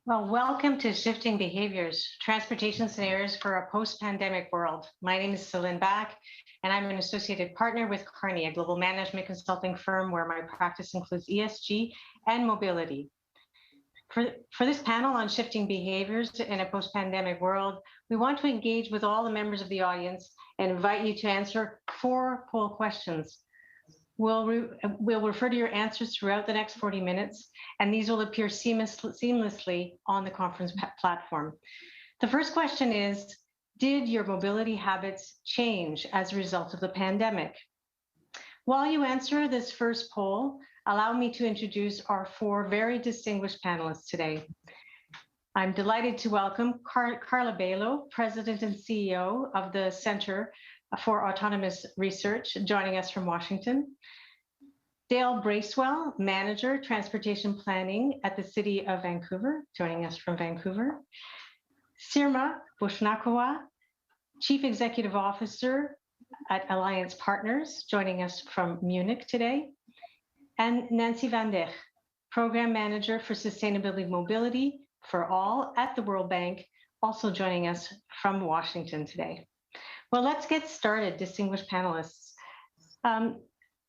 Well, welcome to Shifting Behaviors, Transportation Scenarios for a Post-Pandemic World. My name is Céline, and I'm an associated partner with Kearney, a global management consulting firm where my practice includes ESG and mobility. For this panel on shifting behaviors in a post-pandemic world, we want to engage with all the members of the audience and invite you to answer 4 poll questions. We'll refer to your answers throughout the next 40 minutes, and these will appear seamlessly on the conference platform. The first question is, did your mobility habits change as a result of the pandemic? While you answer this first poll, allow me to introduce our 4 very distinguished panelists today. I'm delighted to welcome Carla Bailo, President and CEO of the Center for Autonomous Research, joining us from Washington. Dale Bracewell, Manager, Transportation Planning at the City of Vancouver, joining us from Vancouver. Sirma Boshnakova, Chief Executive Officer at Allianz Partners, joining us from Munich today. And Nancy Vandycke, Program Manager for Sustainability Mobility for All at the World Bank, also joining us from Washington today. Well, let's get started, distinguished panelists.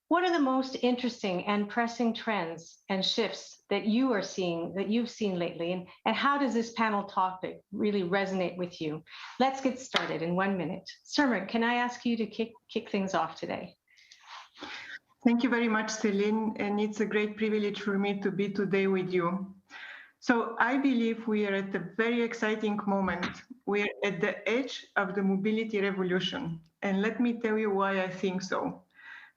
What are the most interesting and pressing trends and shifts that you've seen lately, and how does this panel topic really resonate with you? Let's get started in 1 minute. Sirma, can I ask you to kick things off today? Thank you very much, Céline, and it's a great privilege for me to be today with you. So I believe we are at a very exciting moment. We're at the edge of the mobility revolution. And let me tell you why I think so.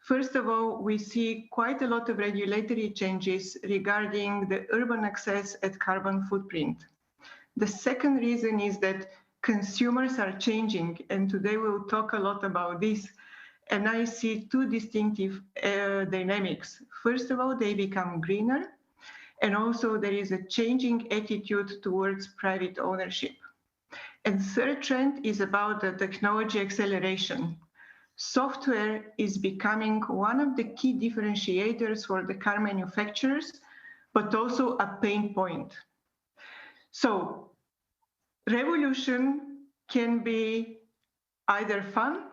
First of all, we see quite a lot of regulatory changes regarding the urban access and carbon footprint. The second reason is that consumers are changing, and today we'll talk a lot about this. And I see 2 distinctive dynamics. First of all, they become greener. And also there is a changing attitude towards private ownership. And third trend is about the technology acceleration. Software is becoming one of the key differentiators for the car manufacturers, but also a pain point. So revolution can be either fun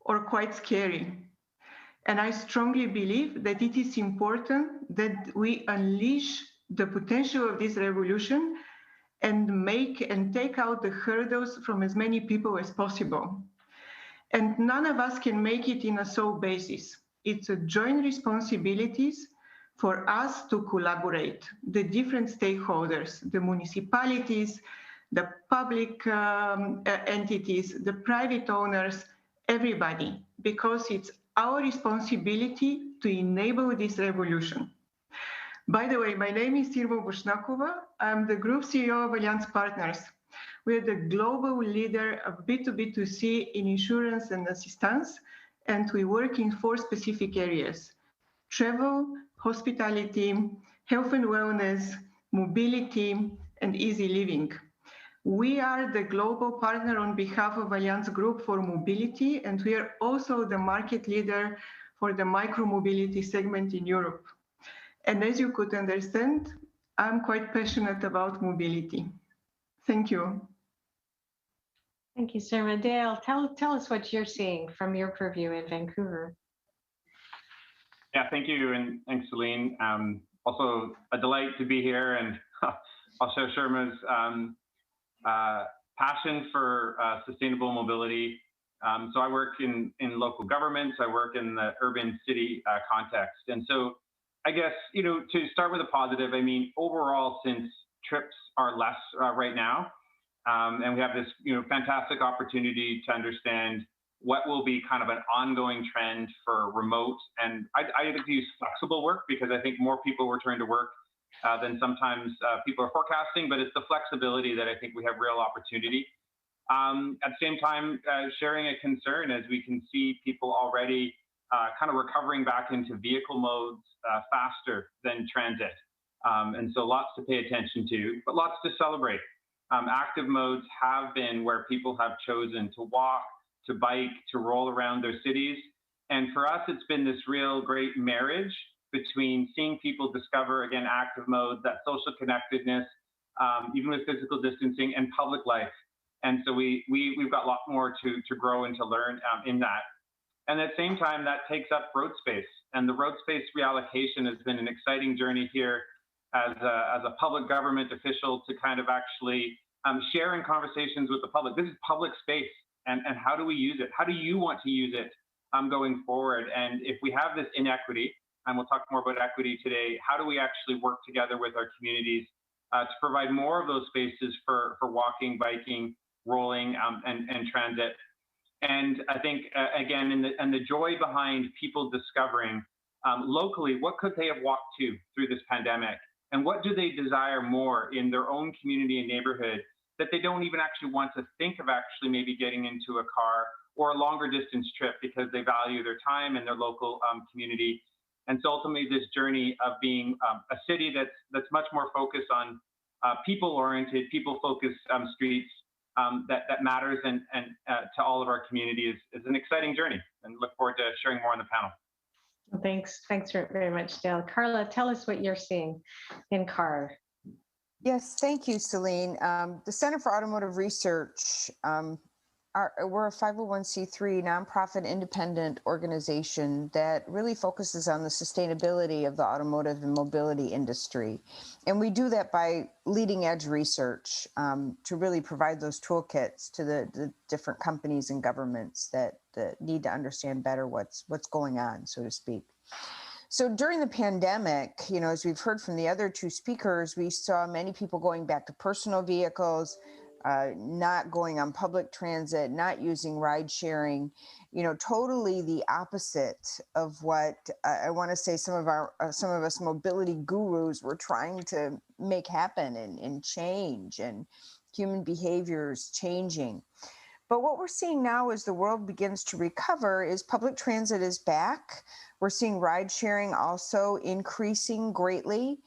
or quite scary. And I strongly believe that it is important that we unleash the potential of this revolution and take out the hurdles from as many people as possible. And none of us can make it in a sole basis. It's a joint responsibilities for us to collaborate, the different stakeholders, the municipalities, the public entities, the private owners, everybody, because it's our responsibility to enable this revolution. By the way, my name is Sirma Boshnakova. I'm the Group CEO of Allianz Partners. We're the global leader of B2B2C in insurance and assistance, and we work in 4 specific areas: travel, hospitality, health and wellness, mobility, and easy living. We are the global partner on behalf of Allianz Group for mobility, and we are also the market leader for the micro-mobility segment in Europe. And as you could understand, I'm quite passionate about mobility. Thank you. Thank you, Sirma. Dale, tell us what you're seeing from your purview in Vancouver. Yeah, thank you, and thanks, Céline. Also a delight to be here, and I'll share Sirma's passion for sustainable mobility. So I work in local governments. I work in the urban city context. And so I guess, to start with a positive, I mean, overall, since trips are less right now, and we have this, fantastic opportunity to understand what will be kind of an ongoing trend for remote, and I like to use flexible work, because I think more people return to work than sometimes people are forecasting, but it's the flexibility that I think we have real opportunity. At the same time, sharing a concern, as we can see people already kind of recovering back into vehicle modes faster than transit. And so lots to pay attention to, but lots to celebrate. Active modes have been where people have chosen to walk, to bike, to roll around their cities. And for us, it's been this real great marriage between seeing people discover, again, active modes, that social connectedness, even with physical distancing and public life. And so we've got a lot more to grow and to learn in that. And at the same time, that takes up road space. And the road space reallocation has been an exciting journey here as a public government official to kind of actually share in conversations with the public. This is public space, and how do we use it? How do you want to use it going forward? And if we have this inequity, and we'll talk more about equity today, how do we actually work together with our communities to provide more of those spaces for walking, biking, rolling, and transit? And I think, again, and the joy behind people discovering locally, what could they have walked to through this pandemic? And what do they desire more in their own community and neighborhood that they don't even actually want to think of actually maybe getting into a car or a longer distance trip because they value their time and their local community? And so ultimately this journey of being a city that's much more focused on people-oriented, people-focused streets that matters and to all of our community is an exciting journey, and look forward to sharing more on the panel. Thanks very much, Dale. Carla, tell us what you're seeing in CAR. Yes, thank you, Céline. The Center for Automotive Research, we're a 501c3 nonprofit independent organization that really focuses on the sustainability of the automotive and mobility industry. And we do that by leading edge research to really provide those toolkits to the different companies and governments that need to understand better what's going on, so to speak. So during the pandemic, as we've heard from the other two speakers, we saw many people going back to personal vehicles, not going on public transit, not using ride sharing, totally the opposite of what I want to say some of us mobility gurus were trying to make happen and change, and human behaviors changing. But what we're seeing now as the world begins to recover is public transit is back. We're seeing ride sharing also increasing greatly,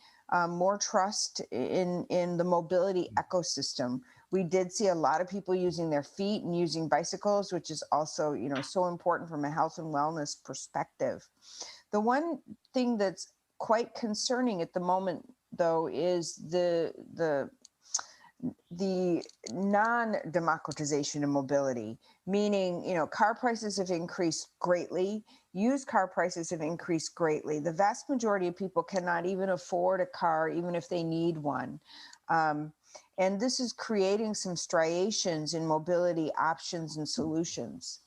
more trust in the mobility ecosystem. We did see a lot of people using their feet and using bicycles, which is also, so important from a health and wellness perspective. The one thing that's quite concerning at the moment, though, is the non-democratization of mobility, meaning, car prices have increased greatly. Used car prices have increased greatly. The vast majority of people cannot even afford a car, even if they need one. And this is creating some striations in mobility options and solutions.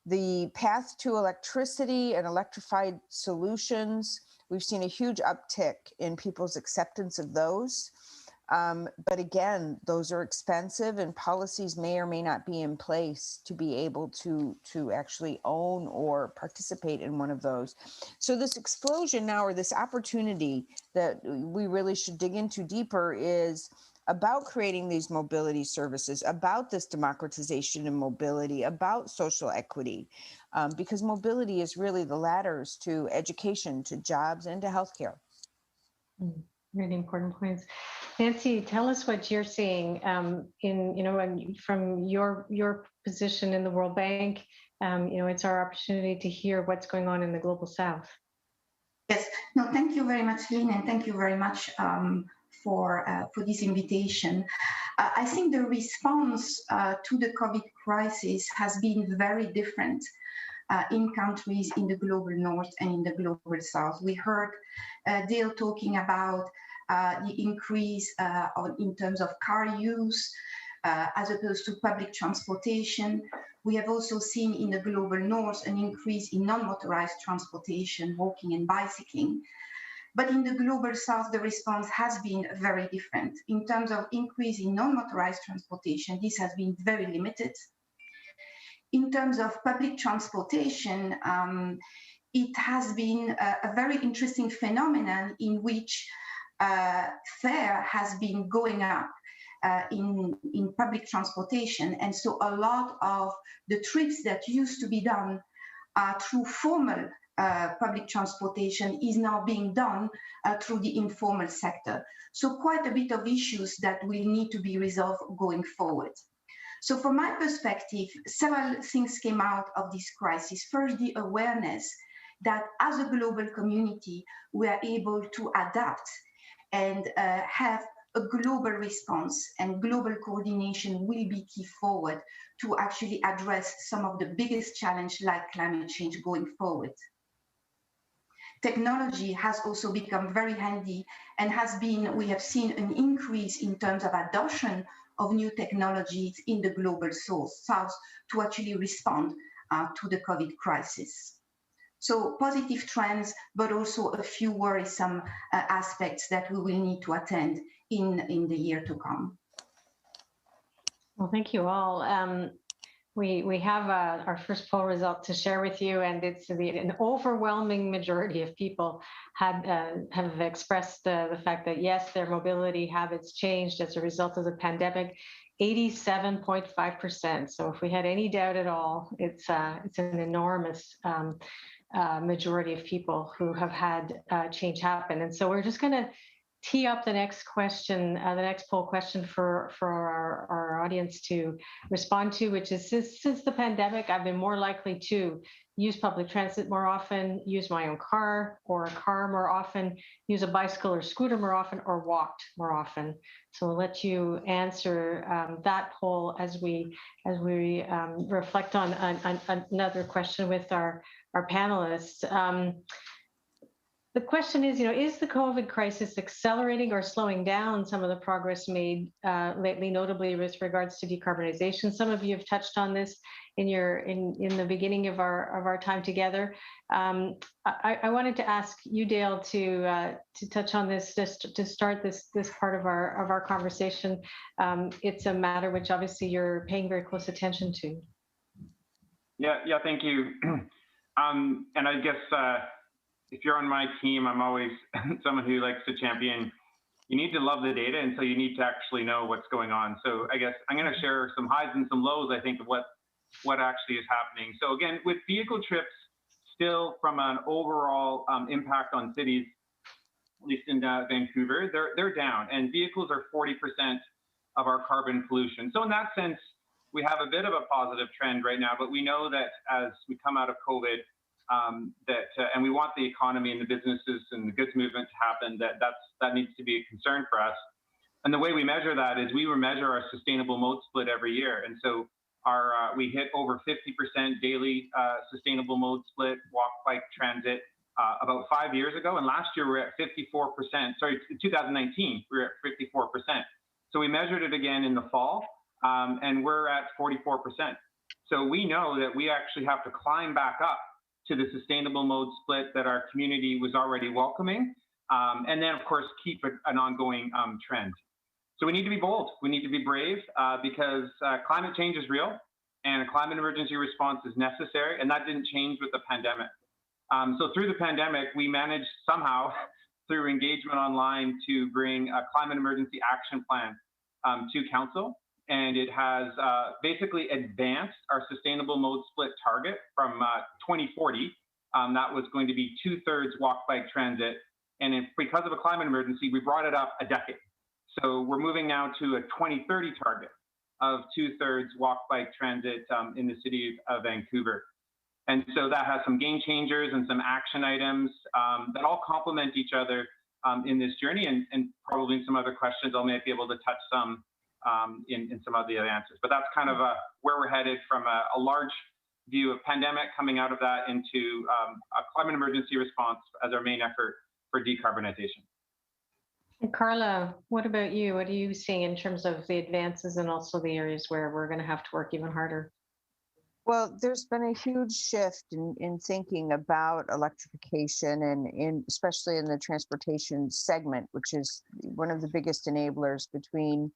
The path to electricity and electrified solutions, we've seen a huge uptick in people's acceptance of those. But again, those are expensive, and policies may or may not be in place to be able to actually own or participate in one of those. So this explosion now, or this opportunity that we really should dig into deeper, is about creating these mobility services, about this democratization of mobility, about social equity, because mobility is really the ladders to education, to jobs, and to healthcare. Really important points. Nancy, tell us what you're seeing from your position in the World Bank. It's our opportunity to hear what's going on in the Global South. Yes, no, thank you very much, Céline, and thank you very much for this invitation. I think the response to the COVID crisis has been very different in countries in the global north and in the global south. We heard Dale talking about the increase in terms of car use as opposed to public transportation. We have also seen in the global north an increase in non-motorized transportation, walking and bicycling. But in the global south, the response has been very different. In terms of increase in non-motorized transportation, this has been very limited. In terms of public transportation, it has been a very interesting phenomenon in which fare has been going up in public transportation. And so a lot of the trips that used to be done through formal public transportation is now being done through the informal sector. So quite a bit of issues that will need to be resolved going forward. So from my perspective, several things came out of this crisis. First, the awareness that as a global community, we are able to adapt and have a global response and global coordination will be key forward to actually address some of the biggest challenges like climate change going forward. Technology has also become very handy and we have seen an increase in terms of adoption of new technologies in the global south to actually respond to the COVID crisis. So positive trends, but also a few worrisome aspects that we will need to attend in the year to come. Well, thank you all. We have our first poll result to share with you, and it's an overwhelming majority of people have expressed the fact that yes, their mobility habits changed as a result of the pandemic. 87.5%. So if we had any doubt at all, it's an enormous majority of people who have had change happen. And so we're just going to tee up the next question, the next poll question for our audience to respond to, which is, since the pandemic, I've been more likely to use public transit more often, use my own car or a car more often, use a bicycle or scooter more often, or walked more often. So we'll let you answer that poll as we reflect on another question with our panelists. The question is, is the COVID crisis accelerating or slowing down some of the progress made lately, notably with regards to decarbonization? Some of you have touched on this in the beginning of our time together. I wanted to ask you, Dale, to touch on this just to start this part of our conversation. It's a matter which obviously you're paying very close attention to. Yeah, thank you. And I guess. If you're on my team, I'm always someone who likes to champion, you need to love the data, and so you need to actually know what's going on. So I guess I'm going to share some highs and some lows, I think, of what actually is happening. So again, with vehicle trips, still from an overall impact on cities, at least in Vancouver, they're down, and vehicles are 40% of our carbon pollution. So in that sense, we have a bit of a positive trend right now, but we know that as we come out of COVID, and we want the economy and the businesses and the goods movement to happen, that needs to be a concern for us. And the way we measure that is we measure our sustainable mode split every year. And so we hit over 50% daily sustainable mode split, walk, bike, transit about 5 years ago. And last year we were at 54%, sorry, 2019, we were at 54%. So we measured it again in the fall, and we're at 44%. So we know that we actually have to climb back up to the sustainable mode split that our community was already welcoming, and then of course keep an ongoing trend. So we need to be bold, we need to be brave, because climate change is real, and a climate emergency response is necessary, and that didn't change with the pandemic. So through the pandemic, we managed somehow, through engagement online, to bring a climate emergency action plan to council. And it has basically advanced our sustainable mode split target from 2040. That was going to be 2/3 walk, bike, transit. And because of a climate emergency, we brought it up a decade. So we're moving now to a 2030 target of 2/3 walk, bike, transit in the city of Vancouver. And so that has some game changers and some action items that all complement each other in this journey, and probably in some other questions I may be able to touch some in some of the other answers. But that's kind of where we're headed from a large view of pandemic coming out of that into a climate emergency response as our main effort for decarbonization. And Carla, what about you? What are you seeing in terms of the advances and also the areas where we're going to have to work even harder? Well, there's been a huge shift in thinking about electrification and especially in the transportation segment, which is one of the biggest enablers between,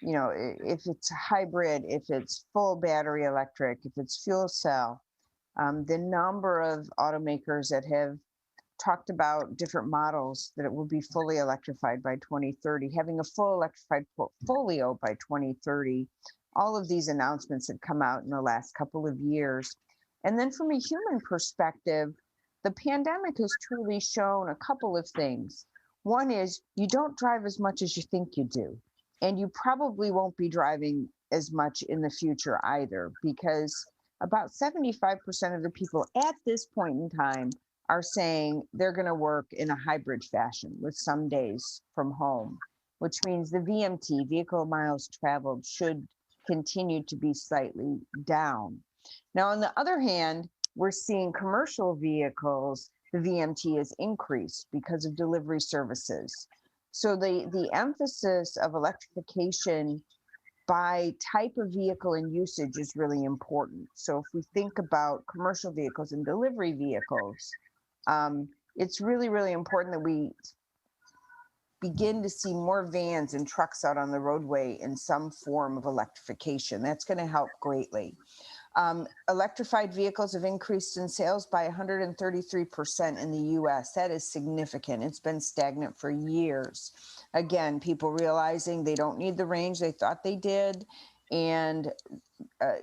if it's hybrid, if it's full battery electric, if it's fuel cell. The number of automakers that have talked about different models that it will be fully electrified by 2030, having a full electrified portfolio by 2030. All of these announcements have come out in the last couple of years. And then from a human perspective, the pandemic has truly shown a couple of things. One is you don't drive as much as you think you do. And you probably won't be driving as much in the future either, because about 75% of the people at this point in time are saying they're going to work in a hybrid fashion with some days from home. which means the VMT, vehicle miles traveled, should continue to be slightly down. Now, on the other hand, we're seeing commercial vehicles, the VMT is increased because of delivery services. So the emphasis of electrification by type of vehicle and usage is really important. So if we think about commercial vehicles and delivery vehicles, it's really, really important that we begin to see more vans and trucks out on the roadway in some form of electrification. That's going to help greatly. Electrified vehicles have increased in sales by 133% in the US. That is significant. It's been stagnant for years. Again, people realizing they don't need the range they thought they did. And,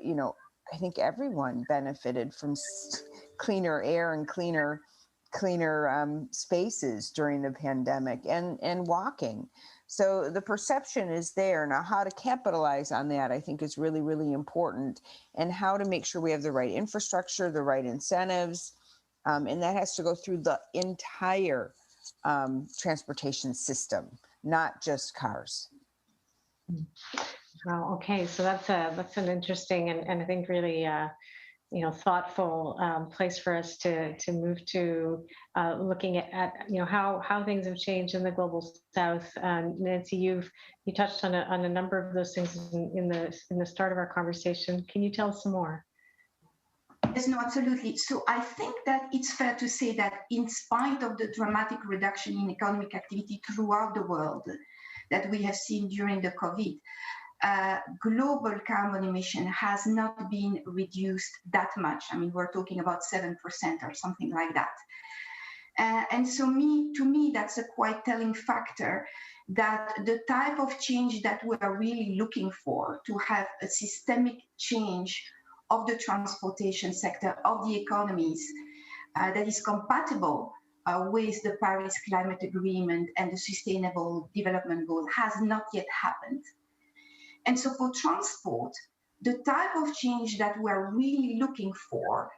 you know, I think everyone benefited from cleaner air and cleaner spaces during the pandemic and walking. So the perception is there. Now, how to capitalize on that, I think, is really, really important, and how to make sure we have the right infrastructure, the right incentives, and that has to go through the entire transportation system, not just cars. Well, okay, so that's an interesting and I think really thoughtful place for us to move to, looking at how things have changed in the global South. Nancy, you touched on a number of those things in the start of our conversation. Can you tell us some more? Yes, no, absolutely. So I think that it's fair to say that in spite of the dramatic reduction in economic activity throughout the world that we have seen during the COVID, global carbon emission has not been reduced that much. I mean, we're talking about 7% or something like that. And so to me, that's a quite telling factor that the type of change that we are really looking for, to have a systemic change of the transportation sector, of the economies, that is compatible with the Paris Climate Agreement and the Sustainable Development Goal has not yet happened. And so for transport, the type of change that we're really looking for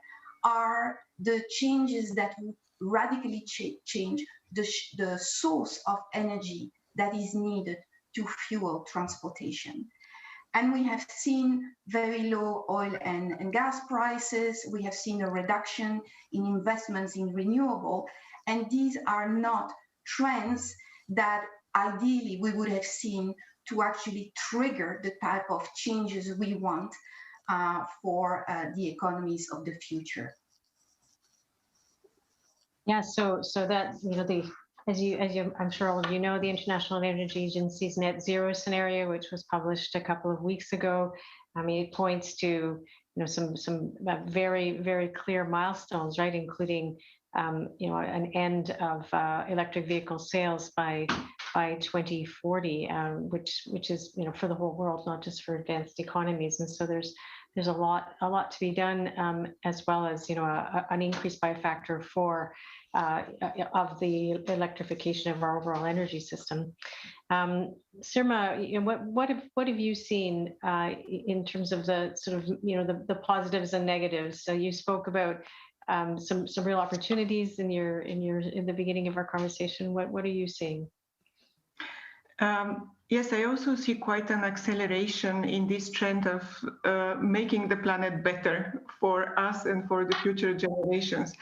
are the changes that would radically change the source of energy that is needed to fuel transportation. And we have seen very low oil and gas prices. We have seen a reduction in investments in renewable. And these are not trends that ideally we would have seen to actually trigger the type of changes we want for the economies of the future. Yeah, so that, as you, I'm sure all of you know, the International Energy Agency's net zero scenario, which was published a couple of weeks ago, I mean, it points to some very, very clear milestones, right, including an end of electric vehicle sales by 2040, which is for the whole world, not just for advanced economies. And so there's a lot to be done, as well as an increase by a factor of 4 of the electrification of our overall energy system. Sirma, what have you seen in terms of the sort of the positives and negatives? So you spoke about some real opportunities in the beginning of our conversation. What are you seeing? Yes, I also see quite an acceleration in this trend of making the planet better for us and for the future generations.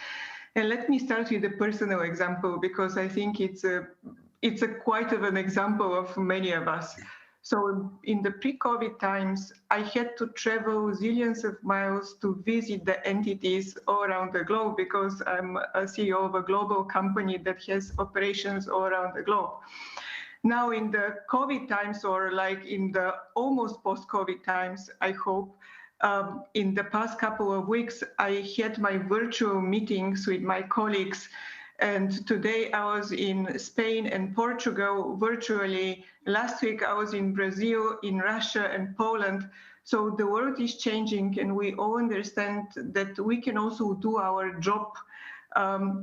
And let me start with a personal example, because I think it's a quite of an example of many of us. So in the pre-COVID times, I had to travel zillions of miles to visit the entities all around the globe, because I'm a CEO of a global company that has operations all around the globe. Now in the COVID times, or like in the almost post-COVID times, I hope, in the past couple of weeks, I had my virtual meetings with my colleagues. And today I was in Spain and Portugal virtually. Last week I was in Brazil, in Russia and Poland. So the world is changing, and we all understand that we can also do our job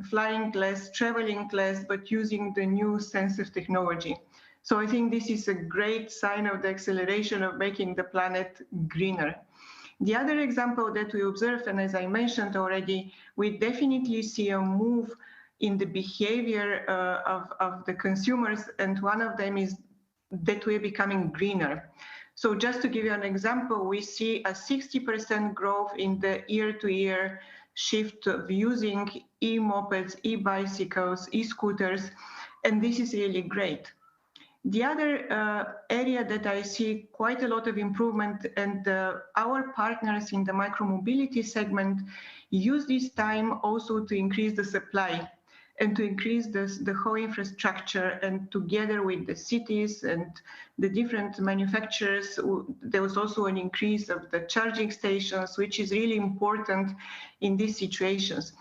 flying less, traveling less, but using the new sense of technology. So I think this is a great sign of the acceleration of making the planet greener. The other example that we observe, and as I mentioned already, we definitely see a move in the behavior of the consumers, and one of them is that we're becoming greener. So just to give you an example, we see a 60% growth in the year-to-year shift of using e-mopeds, e-bicycles, e-scooters, and this is really great. The other area that I see quite a lot of improvement, and our partners in the micromobility segment use this time also to increase the supply and to increase the whole infrastructure, and together with the cities and the different manufacturers, there was also an increase of the charging stations, which is really important in these situations.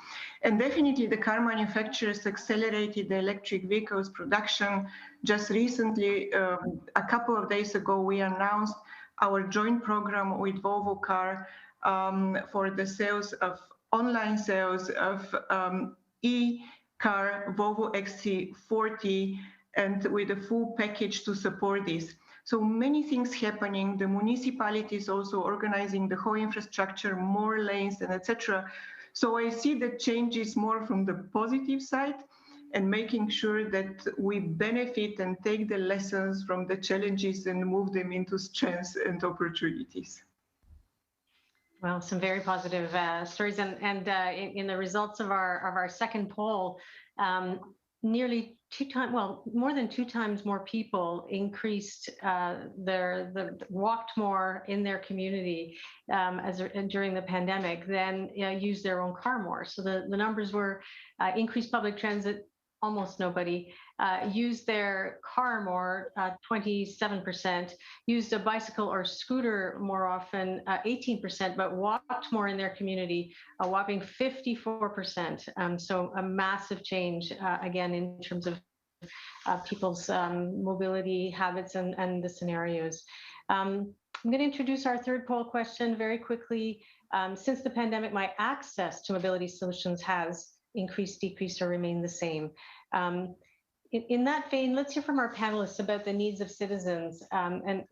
And definitely the car manufacturers accelerated the electric vehicles production. Just recently, a couple of days ago, we announced our joint program with Volvo Car for the sales of online sales of e-car Volvo XC40, and with a full package to support this. So many things happening. The municipalities also organizing the whole infrastructure, more lanes, and etc. So I see the changes more from the positive side and making sure that we benefit and take the lessons from the challenges and move them into strengths and opportunities. Well, some very positive stories, and in the results of our second poll, nearly more than two times more people increased walked more in their community during the pandemic than used their own car more. So the numbers were increased public transit. Almost nobody used their car more, 27%, used a bicycle or scooter more often, 18%, but walked more in their community, a whopping 54%. So a massive change, again, in terms of people's mobility habits and the scenarios. I'm going to introduce our third poll question very quickly. Since the pandemic, my access to mobility solutions has increased, decreased, or remain the same. In that vein, let's hear from our panelists about the needs of citizens, and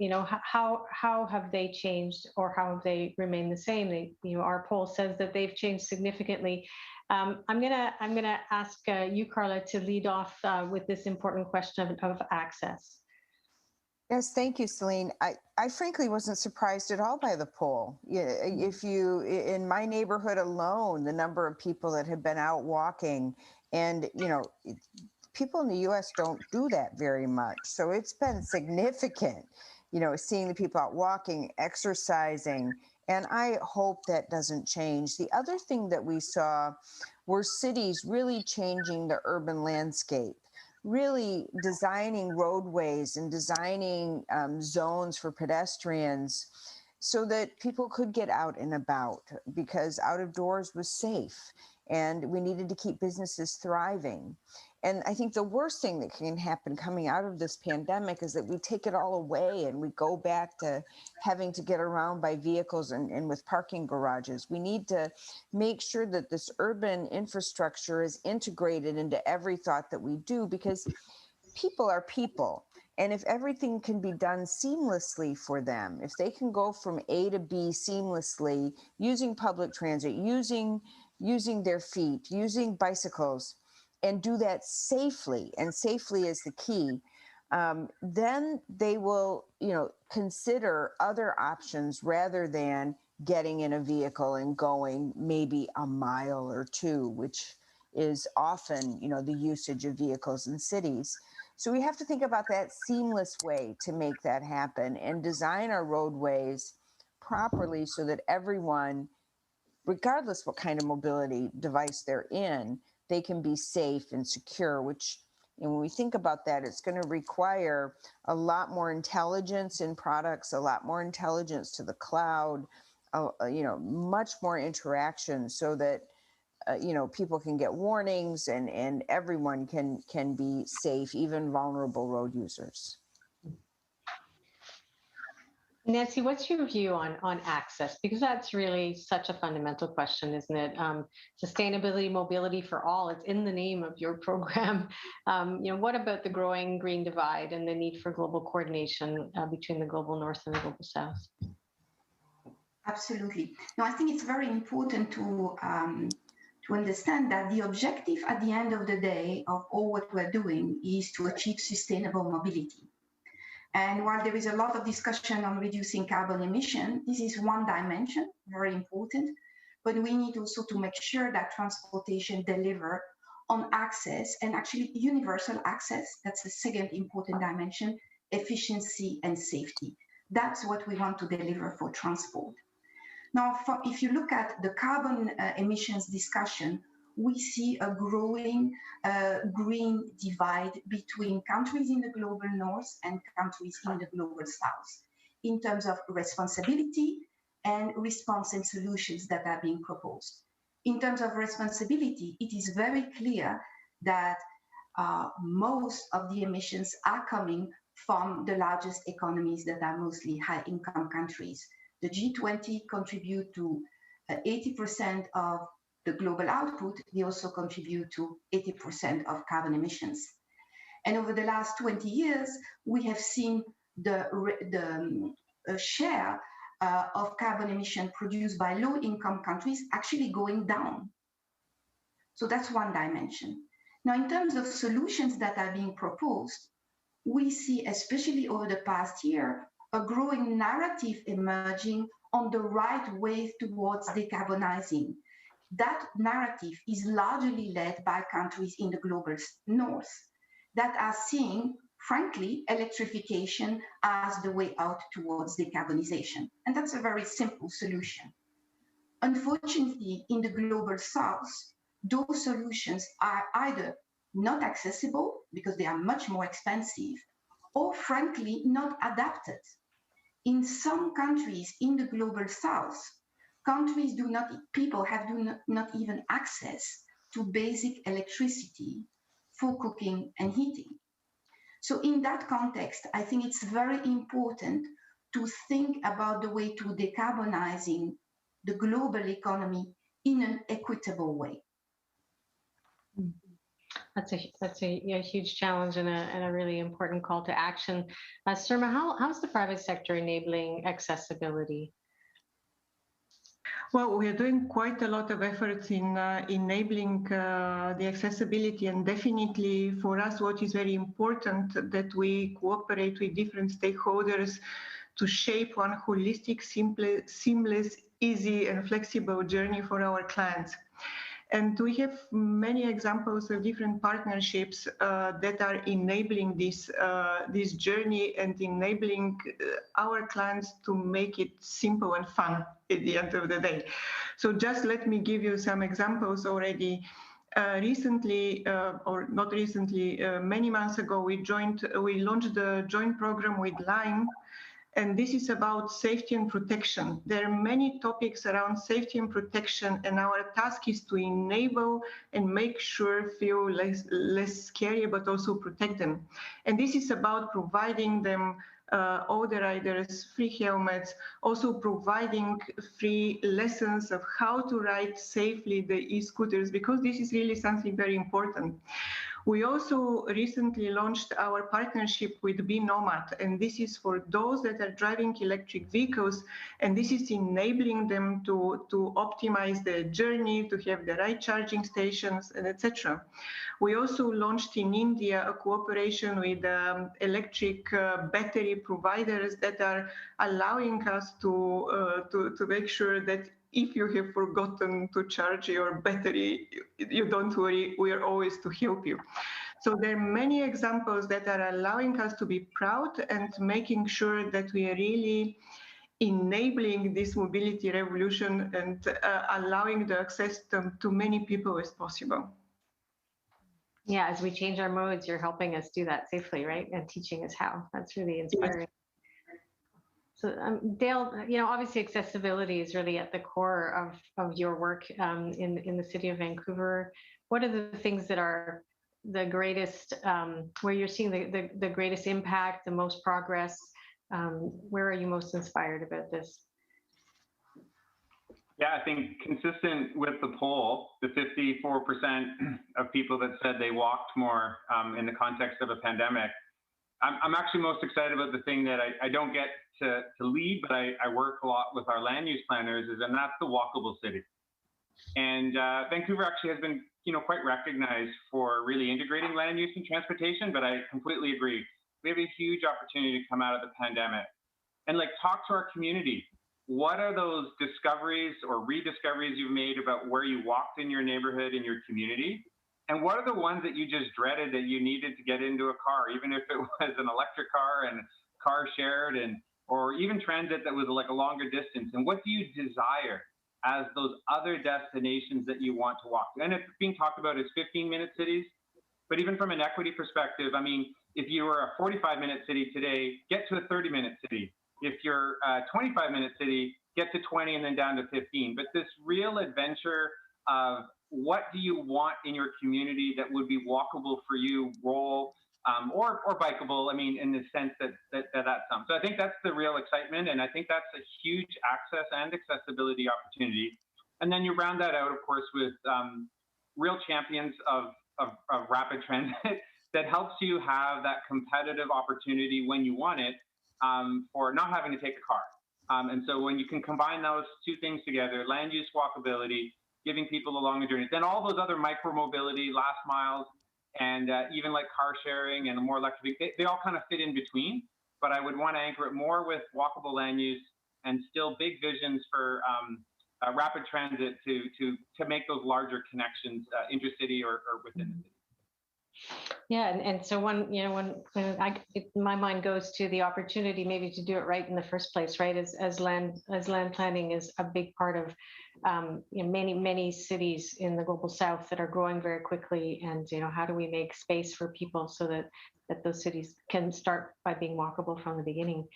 how have they changed, or how have they remained the same? Our poll says that they've changed significantly. I'm gonna ask you, Carla, to lead off with this important question of access. Yes, thank you, Céline. I frankly wasn't surprised at all by the poll. If you, in my neighborhood alone, the number of people that have been out walking, and people in the U.S. don't do that very much. So it's been significant, seeing the people out walking, exercising, and I hope that doesn't change. The other thing that we saw were cities really changing the urban landscape, really designing roadways and designing zones for pedestrians so that people could get out and about, because out of doors was safe and we needed to keep businesses thriving. And I think the worst thing that can happen coming out of this pandemic is that we take it all away and we go back to having to get around by vehicles and with parking garages. We need to make sure that this urban infrastructure is integrated into every thought that we do, because people are people. And if everything can be done seamlessly for them, if they can go from A to B seamlessly, using public transit, using their feet, using bicycles, and do that safely, and safely is the key, then they will, consider other options rather than getting in a vehicle and going maybe a mile or two, which is often, the usage of vehicles in cities. So we have to think about that seamless way to make that happen and design our roadways properly so that everyone, regardless what kind of mobility device they're in, they can be safe and secure, which, when we think about that, it's going to require a lot more intelligence in products, a lot more intelligence to the cloud, much more interaction so that, people can get warnings and everyone can be safe, even vulnerable road users. Nancy, what's your view on access? Because that's really such a fundamental question, isn't it? Sustainability, mobility for all, it's in the name of your program. What about the growing green divide and the need for global coordination between the global north and the global south? Absolutely. No, I think it's very important to understand that the objective at the end of the day of all what we're doing is to achieve sustainable mobility. And while there is a lot of discussion on reducing carbon emission, this is one dimension, very important, but we need also to make sure that transportation deliver on access, and actually universal access. That's the second important dimension, efficiency and safety. That's what we want to deliver for transport. Now, if you look at the carbon emissions discussion, we see a growing green divide between countries in the global north and countries in the global south in terms of responsibility and response and solutions that are being proposed. In terms of responsibility, it is very clear that most of the emissions are coming from the largest economies that are mostly high-income countries. The G20 contribute to 80% of the global output. They also contribute to 80% of carbon emissions. And over the last 20 years, we have seen the share of carbon emission produced by low-income countries actually going down. So that's one dimension. Now, in terms of solutions that are being proposed, we see, especially over the past year, a growing narrative emerging on the right way towards decarbonizing. That narrative is largely led by countries in the global north that are seeing, frankly, electrification as the way out towards decarbonization. And that's a very simple solution. Unfortunately, in the global south, those solutions are either not accessible because they are much more expensive, or frankly, not adapted. In some countries in the global south, people have not even access to basic electricity for cooking and heating. So in that context, I think it's very important to think about the way to decarbonizing the global economy in an equitable way. That's a huge challenge and a really important call to action. Sirma, how's the private sector enabling accessibility? Well, we are doing quite a lot of efforts in enabling the accessibility, and definitely for us, what is very important that we cooperate with different stakeholders to shape one holistic, seamless, easy, and flexible journey for our clients. And we have many examples of different partnerships that are enabling this journey and enabling our clients to make it simple and fun at the end of the day. So just let me give you some examples already. Recently, or not recently, many months ago, we launched a joint program with Lime. And this is about safety and protection. There are many topics around safety and protection, and our task is to enable and make sure feel less scary, but also protect them. And this is about providing them all the riders free helmets, also providing free lessons of how to ride safely the e-scooters, because this is really something very important. We also recently launched our partnership with Be Nomad, and this is for those that are driving electric vehicles, and this is enabling them to optimize their journey, to have the right charging stations, and etc. We also launched in India a cooperation with electric battery providers that are allowing us to make sure that if you have forgotten to charge your battery, you don't worry, we are always to help you. So there are many examples that are allowing us to be proud and making sure that we are really enabling this mobility revolution and allowing the access to many people as possible. Yeah, as we change our modes, you're helping us do that safely, right? And teaching us how. That's really inspiring. Yes. So Dale, obviously accessibility is really at the core of your work in the city of Vancouver. What are the things that are the greatest, where you're seeing the greatest impact, the most progress? Where are you most inspired about this? Yeah, I think consistent with the poll, the 54% of people that said they walked more in the context of a pandemic. I'm actually most excited about the thing that I don't get to lead, but I work a lot with our land use planners, and that's the walkable city. And Vancouver actually has been, quite recognized for really integrating land use and transportation, but I completely agree. we have a huge opportunity to come out of the pandemic and like talk to our community. What are those discoveries or rediscoveries you've made about where you walked in your neighborhood, in your community? And what are the ones that you just dreaded that you needed to get into a car, even if it was an electric car and car shared, and or even transit that was like a longer distance? And what do you desire as those other destinations that you want to walk to? And it's being talked about as 15-minute cities, but even from an equity perspective, I mean, if you were a 45-minute city today, get to a 30-minute city. If you're a 25-minute city, get to 20 and then down to 15. But this real adventure of what do you want in your community that would be walkable for you, or bikeable, I mean, in the sense that's some. So I think that's the real excitement, and I think that's a huge access and accessibility opportunity. And then you round that out, of course, with real champions of rapid transit that helps you have that competitive opportunity when you want it, for not having to take a car. And so when you can combine those two things together, land use walkability, giving people a longer journey, then all those other micro mobility, last miles, and even like car sharing and the more electric, they all kind of fit in between. But I would want to anchor it more with walkable land use and still big visions for rapid transit to make those larger connections intercity or within the city. Yeah, and so when my mind goes to the opportunity maybe to do it right in the first place, right? As land planning is a big part of many cities in the global south that are growing very quickly, and how do we make space for people so that those cities can start by being walkable from the beginning.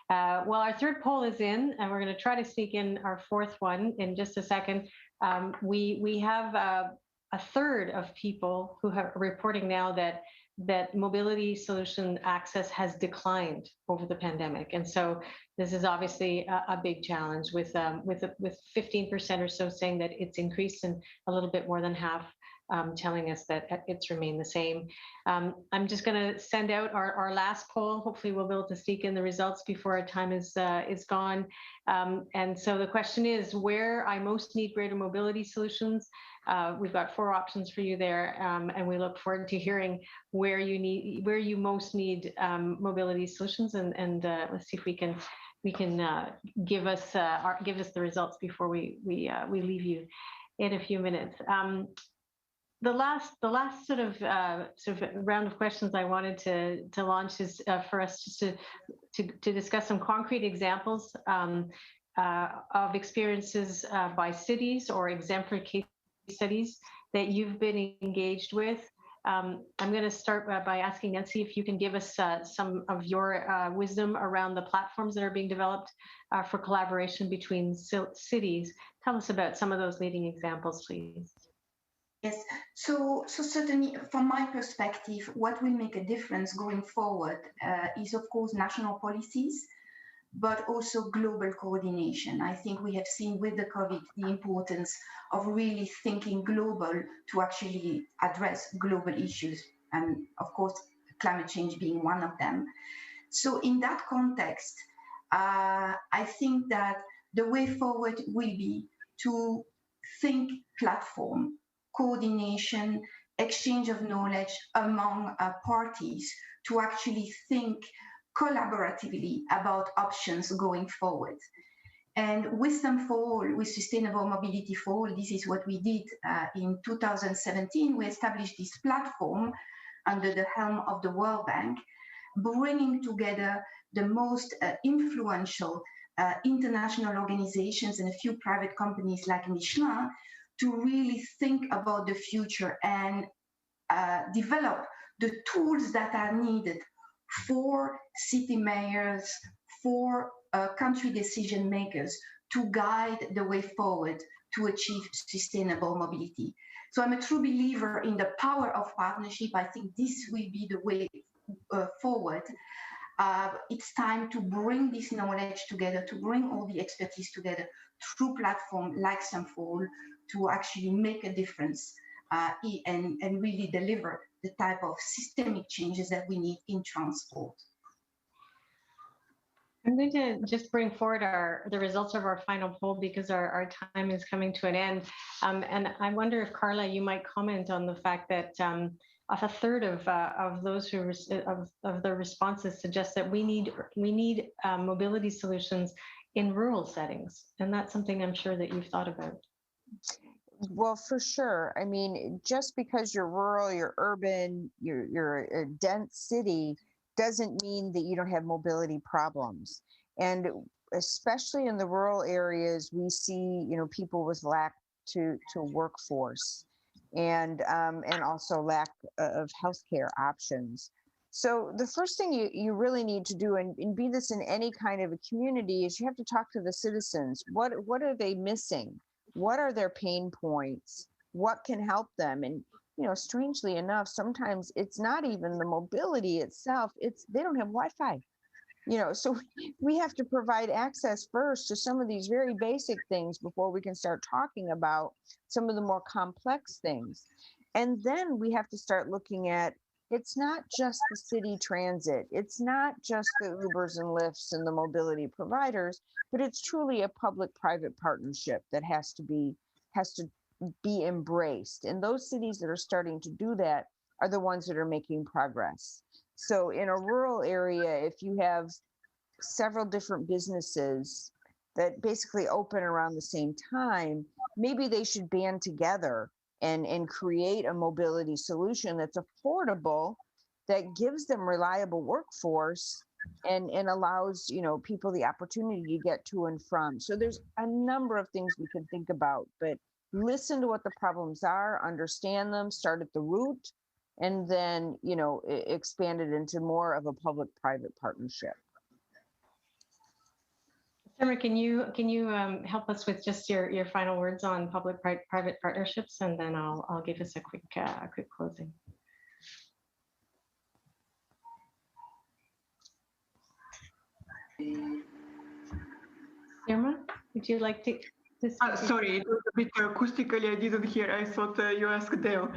Well, our third poll is in, and we're going to try to sneak in our fourth one in just a second. We have a third of people who are reporting now that mobility solution access has declined over the pandemic, and so this is obviously a big challenge. With 15% or so saying that it's increased, and a little bit more than half telling us that it's remained the same. I'm just going to send out our last poll. Hopefully, we'll be able to sneak in the results before our time is gone. And so the question is, where I most need greater mobility solutions. We've got 4 options for you there, and we look forward to hearing where you most need mobility solutions. And let's see if we can give us the results before we leave you in a few minutes. The last sort of round of questions I wanted to launch is for us just to discuss some concrete examples of experiences by cities or exemplary case studies that you've been engaged with. I'm going to start by asking Nancy if you can give us some of your wisdom around the platforms that are being developed for collaboration between cities. Tell us about some of those leading examples, please. Yes, so certainly from my perspective, what will make a difference going forward is, of course, national policies, but also global coordination. I think we have seen with the COVID the importance of really thinking global to actually address global issues, and of course, climate change being one of them. So in that context, I think that the way forward will be to think platform, coordination, exchange of knowledge among parties to actually think collaboratively about options going forward. And Wisdom for All, with Sustainable Mobility for All, this is what we did in 2017. We established this platform under the helm of the World Bank, bringing together the most influential international organizations and a few private companies like Michelin to really think about the future and develop the tools that are needed for city mayors, for country decision makers to guide the way forward to achieve sustainable mobility. So I'm a true believer in the power of partnership. I think this will be the way forward. It's time to bring this knowledge together, to bring all the expertise together through platforms like Wisdom4All to actually make a difference and really deliver the type of systemic changes that we need in transport. I'm going to just bring forward the results of our final poll because our time is coming to an end. And I wonder if, Carla, you might comment on the fact that a third of those who of the responses suggest that we need mobility solutions in rural settings, and that's something I'm sure that you've thought about. Well, for sure. I mean, just because you're rural, you're urban, you're a dense city doesn't mean that you don't have mobility problems. And especially in the rural areas, we see, people with lack to workforce and also lack of healthcare options. So the first thing you really need to do, and be this in any kind of a community, is you have to talk to the citizens. What are they missing? What are their pain points? What can help them? And, strangely enough, sometimes it's not even the mobility itself, it's they don't have Wi-Fi. So we have to provide access first to some of these very basic things before we can start talking about some of the more complex things. And then we have to start looking at, it's not just the city transit, it's not just the Ubers and Lyfts and the mobility providers, but it's truly a public-private partnership that has to be embraced. And those cities that are starting to do that are the ones that are making progress. So in a rural area, if you have several different businesses that basically open around the same time, maybe they should band together and create a mobility solution that's affordable, that gives them reliable workforce and allows, people the opportunity to get to and from. So there's a number of things we can think about, but listen to what the problems are, understand them, start at the root, and then, expand it into more of a public-private partnership. Sirma, can you help us with just your final words on public-private partnerships, and then I'll give us a quick closing. Sirma, would you like to? Sorry, it was a bit acoustically, I didn't hear. I thought you asked Dale.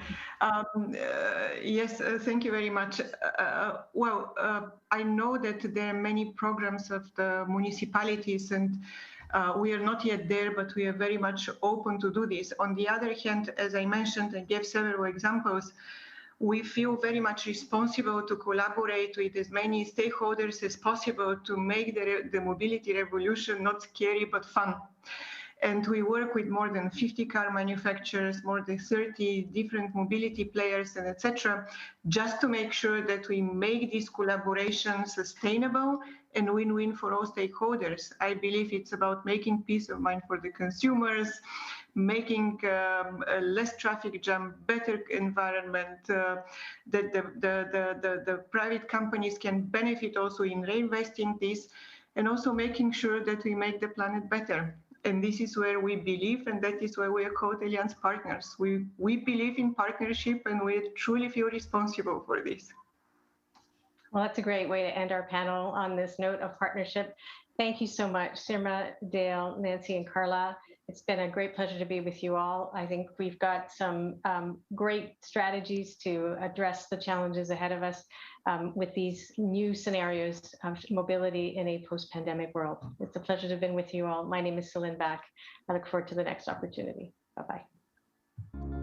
Yes, thank you very much. I know that there are many programs of the municipalities, and we are not yet there, but we are very much open to do this. On the other hand, as I mentioned, I gave several examples, we feel very much responsible to collaborate with as many stakeholders as possible to make the mobility revolution not scary, but fun. And we work with more than 50 car manufacturers, more than 30 different mobility players, and etc., just to make sure that we make this collaboration sustainable and win-win for all stakeholders. I believe it's about making peace of mind for the consumers, making less traffic jam, better environment, that the private companies can benefit also in reinvesting this, and also making sure that we make the planet better. And this is where we believe, and that is why we are called Allianz partners. We believe in partnership, and we truly feel responsible for this. Well, that's a great way to end our panel on this note of partnership. Thank you so much, Sirma, Dale, Nancy, and Carla. It's been a great pleasure to be with you all. I think we've got some great strategies to address the challenges ahead of us with these new scenarios of mobility in a post-pandemic world. It's a pleasure to have been with you all. My name is Céline. I look forward to the next opportunity. Bye-bye.